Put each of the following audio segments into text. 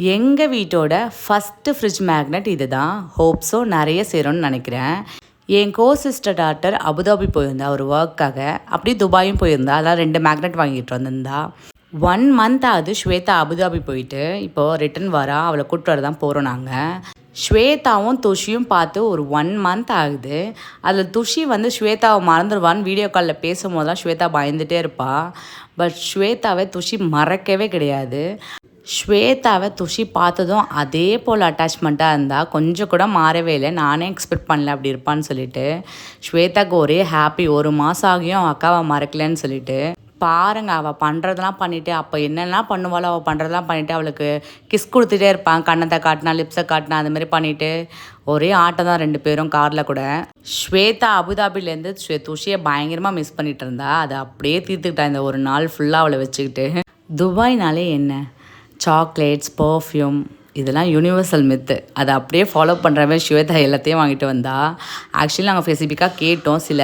எங்கள் வீட்டோட first fridge magnet இது தான். ஹோப்ஸோ நிறைய சேரும்னு நினைக்கிறேன். என் சிஸ்டர் டாட்டர் அபுதாபி போயிருந்தா ஒரு ஒர்க்காக. அப்படியே துபாயும் போயிருந்தா. அதான் 2 மேக்னெட் வாங்கிட்டு வந்திருந்தா. 1 மந்த் ஆகுது ஸ்வேதா அபுதாபி போயிட்டு. இப்போது ரிட்டன் வரா. அவளை கூப்பிட்டு வர தான் போகிறோம் நாங்கள். ஸ்வேதாவும் துஷியும் பார்த்து ஒரு 1 மந்த் ஆகுது. அதில் துஷி வந்து ஸ்வேதாவை மறந்துடுவான்னு வீடியோ காலில் பேசும்போதெல்லாம் ஸ்வேதா பயந்துகிட்டே இருப்பாள். பட் ஸ்வேதாவை துஷி மறக்கவே கிடையாது. ஸ்வேதாவை துஷி பார்த்ததும் அதே போல் அட்டாச்மெண்ட்டாக இருந்தால் கொஞ்சம் கூட மாறவே இல்லை. நானே எக்ஸ்பெக்ட் பண்ணல அப்படி இருப்பான்னு சொல்லிட்டு. ஸ்வேதாவுக்கு ஒரே ஹாப்பி. 1 மாதம் ஆகியும் அவள் அக்காவை மறக்கலன்னு சொல்லிட்டு. பாருங்கள், அவள் பண்ணுறதெல்லாம் பண்ணிவிட்டு அப்போ என்னெல்லாம் பண்ணுவாளோ அவள் பண்ணுறதெல்லாம் பண்ணிவிட்டு அவளுக்கு கிஸ் கொடுத்துட்டே இருப்பான். கண்ணத்தை காட்டினா லிப்ஸை காட்டினா அதுமாரி பண்ணிவிட்டு ஒரே ஆட்டம் தான் 2 பேரும் காரில் கூட. ஸ்வேதா அபுதாபிலேருந்து துஷியை பயங்கரமாக மிஸ் பண்ணிகிட்டு இருந்தா. அதை அப்படியே தீர்த்துக்கிட்டா இந்த ஒரு நாள் ஃபுல்லாக அவளை வச்சுக்கிட்டு. துபாய்னாலே என்ன, சாக்லேட்ஸ், பர்ஃப்யூம், இதெல்லாம் யூனிவர்சல் மித்து. அதை அப்படியே ஃபாலோ பண்ணுற மாதிரி ஸ்வேதா எல்லாத்தையும் வாங்கிட்டு வந்தா. ஆக்சுவலி நாங்கள் ஸ்பெசிஃபிக்காக கேட்டோம், சில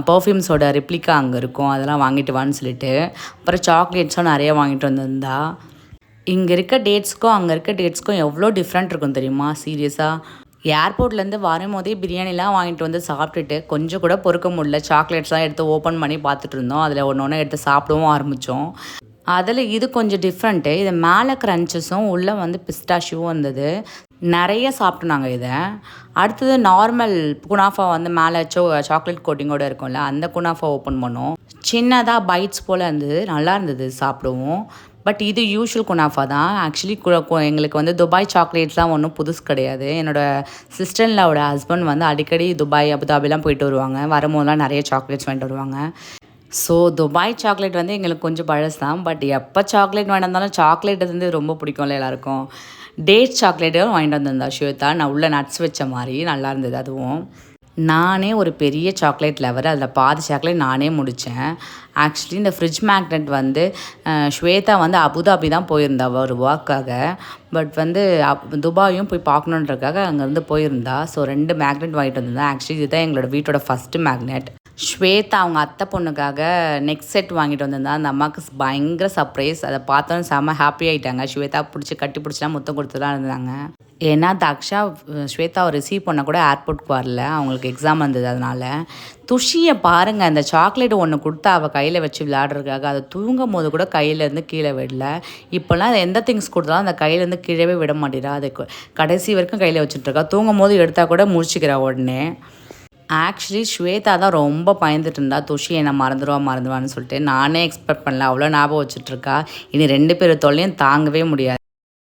பர்ஃப்யூம்ஸோட ரெப்ளிகா அங்கே இருக்கும், அதெல்லாம் வாங்கிட்டு வான்னு சொல்லிட்டு. அப்புறம் சாக்லேட்ஸும் நிறைய வாங்கிட்டு வந்திருந்தா. இங்கே இருக்க டேட்ஸ்க்கும் அங்கே இருக்க டேட்ஸ்க்கும் எவ்வளோ டிஃப்ரெண்ட் இருக்கும் தெரியுமா? சீரியஸாக ஏர்போர்ட்லேருந்து வரும்போதே பிரியாணிலாம் வாங்கிட்டு வந்து சாப்பிட்டுட்டு கொஞ்சம் கூட பொறுக்க முடியல. சாக்லேட்ஸ்லாம் எடுத்து ஓப்பன் பண்ணி பார்த்துட்டு இருந்தோம். அதில் ஒன்று ஒன்று எடுத்து சாப்பிடவும் ஆரம்பித்தோம். அதில் இது கொஞ்சம் டிஃப்ரெண்ட்டு. இது மேலே க்ரன்ச்சஸும் உள்ளே வந்து பிஸ்டாஷியும் வந்தது. நிறைய சாப்பிட்டோம் நாங்கள் இதை. அடுத்தது நார்மல் குனாஃபா வந்து மேலே சாக்லேட் கோட்டிங்கோடு இருக்கும்ல, அந்த குனாஃபா ஓப்பன் பண்ணோம். சின்னதாக பைட்ஸ் போல் இருந்தது, நல்லா இருந்தது சாப்பிடுவோம். பட் இது யூஷுவல் குனாஃபா தான். ஆக்சுவலி எங்களுக்கு வந்து துபாய் சாக்லேட்ஸ்லாம் ஒன்றும் புதுசு கிடையாது. என்னோடய சிஸ்டர்லாவோட ஹஸ்பண்ட் வந்து அடிக்கடி துபாய் அபுதாபிலாம் போயிட்டு வருவாங்க. வரும்போதெல்லாம் நிறைய சாக்லேட்ஸ் வாங்கிட்டு வருவாங்க. ஸோ துபாய் சாக்லேட் வந்து எங்களுக்கு கொஞ்சம் பழசு தான். பட் எப்போ சாக்லேட் வாங்கிட்டு வந்தாலும் சாக்லேட் வந்து ரொம்ப பிடிக்கும்ல எல்லாருக்கும். டேட் சாக்லேட்டும் வாங்கிட்டு வந்திருந்தா ஸ்வேதா. நான் உள்ள நட்ஸ் வச்ச மாதிரி நல்லா இருந்தது. அதுவும் நானே ஒரு பெரிய சாக்லேட் லவர். அதில் பாதி சாக்லேட் நானே முடித்தேன். ஆக்சுவலி இந்த ஃப்ரிட்ஜ் மேக்னெட் வந்து ஸ்வேதா வந்து அபுதாபி தான் போயிருந்தா ஒரு ஒர்க்காக. பட் வந்து துபாயும் போய் பார்க்கணுன்றதுக்காக அங்கேருந்து போயிருந்தா. ஸோ 2 மேக்னெட் வாங்கிட்டு வந்திருந்தேன். ஆக்சுவலி இதுதான் எங்களோட வீட்டோட ஃபஸ்ட்டு மேக்னெட். ஸ்வேதா அவங்க அத்தை பொண்ணுக்காக நெக் செட் வாங்கிட்டு வந்திருந்தா. அந்த அம்மாவுக்கு பயங்கர சர்ப்ரைஸ். அதை பார்த்தோன்னு செம்ம ஹாப்பி ஆகிட்டாங்க. ஸ்வேதா கட்டி பிடிச்சலாம் முத்தம் கொடுத்துலாம் இருந்தாங்க. ஏன்னா தக்ஷா ஸ்வேதாவை ரிசீவ் பண்ண கூட ஏர்போர்ட்டுக்கு வரல, அவங்களுக்கு எக்ஸாம் வந்தது. அதனால் துஷியை பாருங்கள், அந்த சாக்லேட் ஒன்று கொடுத்தா அவள் கையில் வச்சு விளையாடுறதுக்காக அதை தூங்கும் போது கூட கையிலேருந்து கீழே விடல. இப்போல்லாம் எந்த திங்ஸ் கொடுத்தாலும் அந்த கையிலேருந்து கீழே விட மாட்டேறா. அது கடைசி வரைக்கும் கையில் வச்சுட்ருக்கா. தூங்கும் போது எடுத்தால் கூட முடிச்சுக்கிறா உடனே. ஆக்சுவலி ஸ்வேதா தான் ரொம்ப பயந்துட்டு இருந்தா. துஷி என்னை மறந்துடுவான்னு சொல்லிட்டு. நானே எக்ஸ்பெக்ட் பண்ணல, அவ்வளோ ஞாபகம் வச்சுட்ருக்கா. இனி 2 பேர் தொல்லையும் தாங்கவே முடியாது.